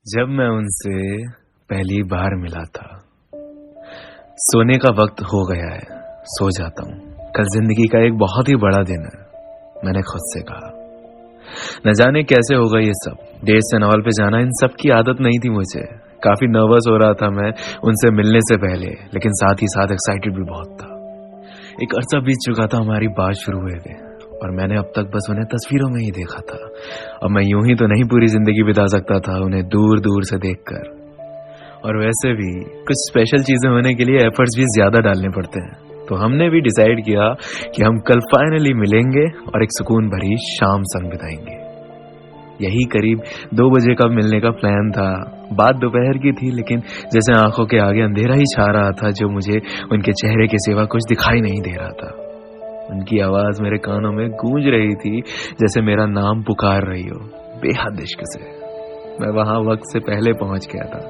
जब मैं उनसे पहली बार मिला था, सोने का वक्त हो गया है, सो जाता हूँ। कल जिंदगी का एक बहुत ही बड़ा दिन है, मैंने खुद से कहा। न जाने कैसे होगा ये सब, डेट्स एंड ऑल पे जाना इन सब की आदत नहीं थी मुझे। काफी नर्वस हो रहा था मैं उनसे मिलने से पहले, लेकिन साथ ही साथ एक्साइटेड भी बहुत था। एक अरसा बीत चुका था हमारी बात शुरू हुए थे, और मैंने अब तक बस उन्हें तस्वीरों में ही देखा था। अब मैं यूं ही तो नहीं पूरी जिंदगी बिता सकता था उन्हें दूर दूर से देखकर। और वैसे भी कुछ स्पेशल चीजें होने के लिए एफर्ट्स भी ज्यादा डालने पड़ते हैं। तो हमने भी डिसाइड किया कि हम कल फाइनली मिलेंगे और एक सुकून भरी शाम संग बिताएंगे। यही करीब 2 बजे का मिलने का प्लान था। बात दोपहर की थी, लेकिन जैसे आंखों के आगे अंधेरा ही छा रहा था, जो मुझे उनके चेहरे के सिवा कुछ दिखाई नहीं दे रहा था। उनकी आवाज मेरे कानों में गूंज रही थी, जैसे मेरा नाम पुकार रही हो, बेहद इश्क से। मैं वहां वक्त से पहले पहुंच गया था,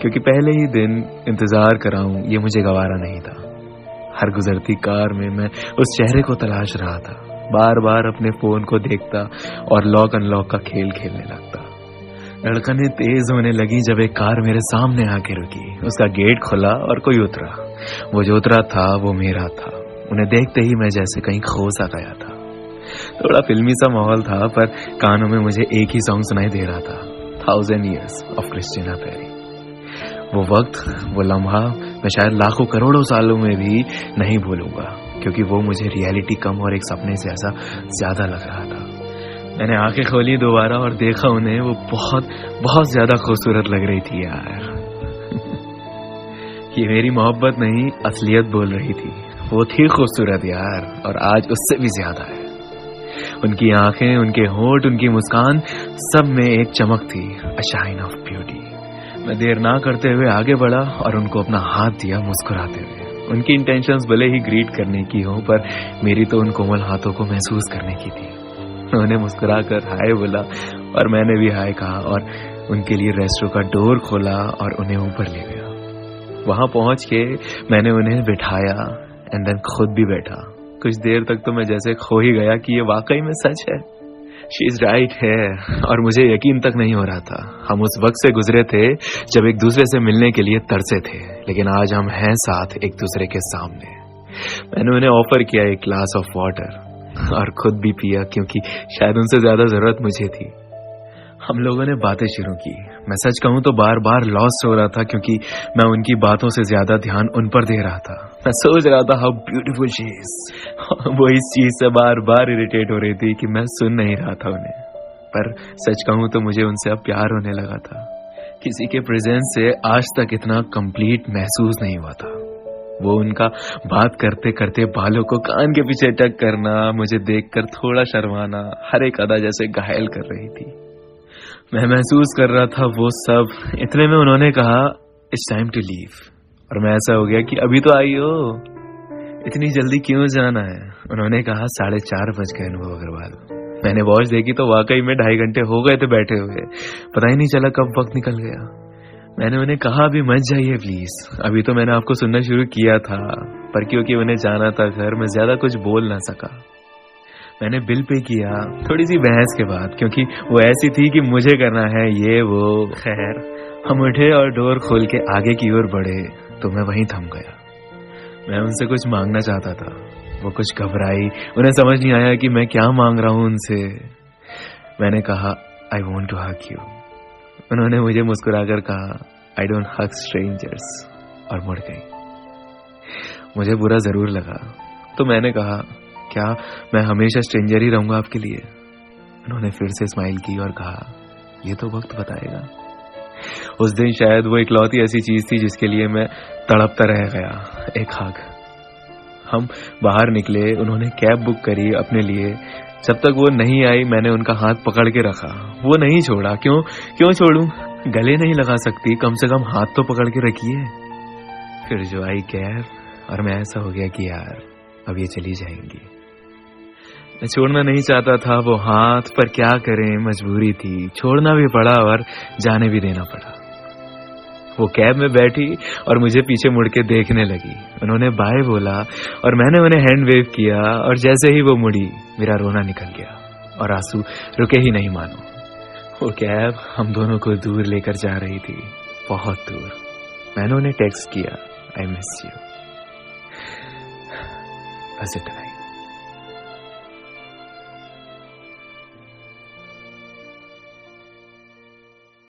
क्योंकि पहले ही दिन इंतजार कर रहा हूं ये मुझे गवारा नहीं था। हर गुजरती कार में मैं उस चेहरे को तलाश रहा था, बार बार अपने फोन को देखता और लॉक अनलॉक का खेल खेलने लगता। धड़कनें तेज होने लगी जब एक कार मेरे सामने आके रुकी। उसका गेट खुला और कोई उतरा। वो जो उतरा था वो मेरा था। उन्हें देखते ही मैं जैसे कहीं खो सा गया था। थोड़ा फिल्मी सा माहौल था, पर कानों में मुझे एक ही सॉन्ग सुनाई दे रहा था, 1000 Years ऑफ क्रिस्टीना पेरी। वो वक्त, वो लम्हा मैं शायद लाखों करोड़ों सालों में भी नहीं भूलूंगा, क्योंकि वो मुझे रियलिटी कम और एक सपने से ऐसा ज्यादा लग रहा था। मैंने आंखें खोली दोबारा और देखा उन्हें। वो बहुत बहुत ज्यादा खूबसूरत लग रही थी यार। ये मेरी मोहब्बत नहीं, असलियत बोल रही थी। वो थी खूबसूरत यार, और आज उससे भी ज्यादा है। उनकी आंखें, उनके होंठ, उनकी मुस्कान, सब में एक चमक थी, अ शाइन ऑफ ब्यूटी। मैं देर ना करते हुए आगे बढ़ा और उनको अपना हाथ दिया मुस्कुराते हुए। उनकी इंटेंशंस भले ही ग्रीट करने की हो, पर मेरी तो उन कोमल हाथों को महसूस करने की थी। उन्होंने मुस्कुराकर हाय बोला और मैंने भी हाय कहा, और उनके लिए रेस्टोरेंट का डोर खोला और उन्हें ऊपर ले गया। वहां पहुंच के मैंने उन्हें बिठाया एंड देन खुद भी बैठा। कुछ देर तक तो मैं जैसे खो ही गया कि ये वाकई में सच है। शी इज राइट है, और मुझे यकीन तक नहीं हो रहा था। हम उस वक्त से गुजरे थे जब एक दूसरे से मिलने के लिए तरसे थे, लेकिन आज हम हैं साथ एक दूसरे के सामने। मैंने उन्हें ऑफर किया एक ग्लास ऑफ वाटर, और खुद भी पिया, क्योंकि शायद उनसे ज्यादा जरूरत मुझे थी। हम लोगों ने बातें शुरू की। मैं सच कहूं तो बार बार लॉस्ट हो रहा था, क्योंकि मैं उनकी बातों से ज्यादा ध्यान उन पर दे रहा था। मैं सोच रहा था हाउ ब्यूटीफुल शी इज। वो इस चीज से बार बार इरिटेट हो रही थी कि मैं सुन नहीं रहा था उन्हें। पर सच कहूं तो मुझे उनसे अब प्यार होने लगा था। किसी के प्रेजेंस से आज तक इतना कंप्लीट महसूस नहीं हुआ था। वो उनका बात करते करते बालों को कान के पीछे टक करना, मुझे देखकर थोड़ा शर्माना, हर एक अदा जैसे घायल कर रही थी। मैं महसूस कर रहा था वो सब। इतने में उन्होंने कहा इट्स टाइम टू लीव, और मैं ऐसा हो गया कि अभी तो आई हो, इतनी जल्दी क्यों जाना है। उन्होंने कहा 4:30 बज गए अनुभव अग्रवाल। मैंने वॉच देखी तो वाकई में 2.5 घंटे हो गए थे बैठे हुए। पता ही नहीं चला कब वक्त निकल गया। मैंने उन्हें कहा अभी मत जाइए प्लीज, अभी तो मैंने आपको सुनना शुरू किया था। पर क्योंकि उन्हें जाना था घर, मैं ज्यादा कुछ बोल ना सका। मैंने बिल पे किया, थोड़ी सी बहस के बाद, क्योंकि वो ऐसी थी कि मुझे करना है ये वो। खैर हम उठे और डोर खोल के आगे की ओर बढ़े, तो मैं वहीं थम गया। मैं उनसे कुछ मांगना चाहता था। वो कुछ घबराई, उन्हें समझ नहीं आया कि मैं क्या मांग रहा हूं उनसे। मैंने कहा I want to hug you. उन्होंने मुझे मुस्कुराकर कहा आई डोंट हग स्ट्रेंजर्स, और मुड़ गई। मुझे बुरा जरूर लगा, तो मैंने कहा क्या मैं हमेशा स्ट्रेंजर ही रहूंगा आपके लिए। उन्होंने फिर से स्माइल की और कहा ये तो वक्त बताएगा। उस दिन शायद वो इकलौती ऐसी चीज थी जिसके लिए मैं तड़पता रह गया, एक हग। हम बाहर निकले, उन्होंने कैब बुक करी अपने लिए। जब तक वो नहीं आई मैंने उनका हाथ पकड़ के रखा। वो नहीं छोड़ा। क्यों छोड़ूं? गले नहीं लगा सकती, कम से कम हाथ तो पकड़ के रखिए। फिर जो आई कैब, और मैं ऐसा हो गया कि यार अब ये चली जाएंगी। मैं छोड़ना नहीं चाहता था वो हाथ, पर क्या करें, मजबूरी थी। छोड़ना भी पड़ा और जाने भी देना पड़ा। वो कैब में बैठी और मुझे पीछे मुड़ के देखने लगी। उन्होंने बाय बोला और मैंने उन्हें हैंड वेव किया, और जैसे ही वो मुड़ी मेरा रोना निकल गया और आंसू रुके ही नहीं मानो। वो कैब हम दोनों को दूर लेकर जा रही थी, बहुत दूर। मैंने उन्हें टेक्स्ट किया, आई मिस यू, बस इतना ही।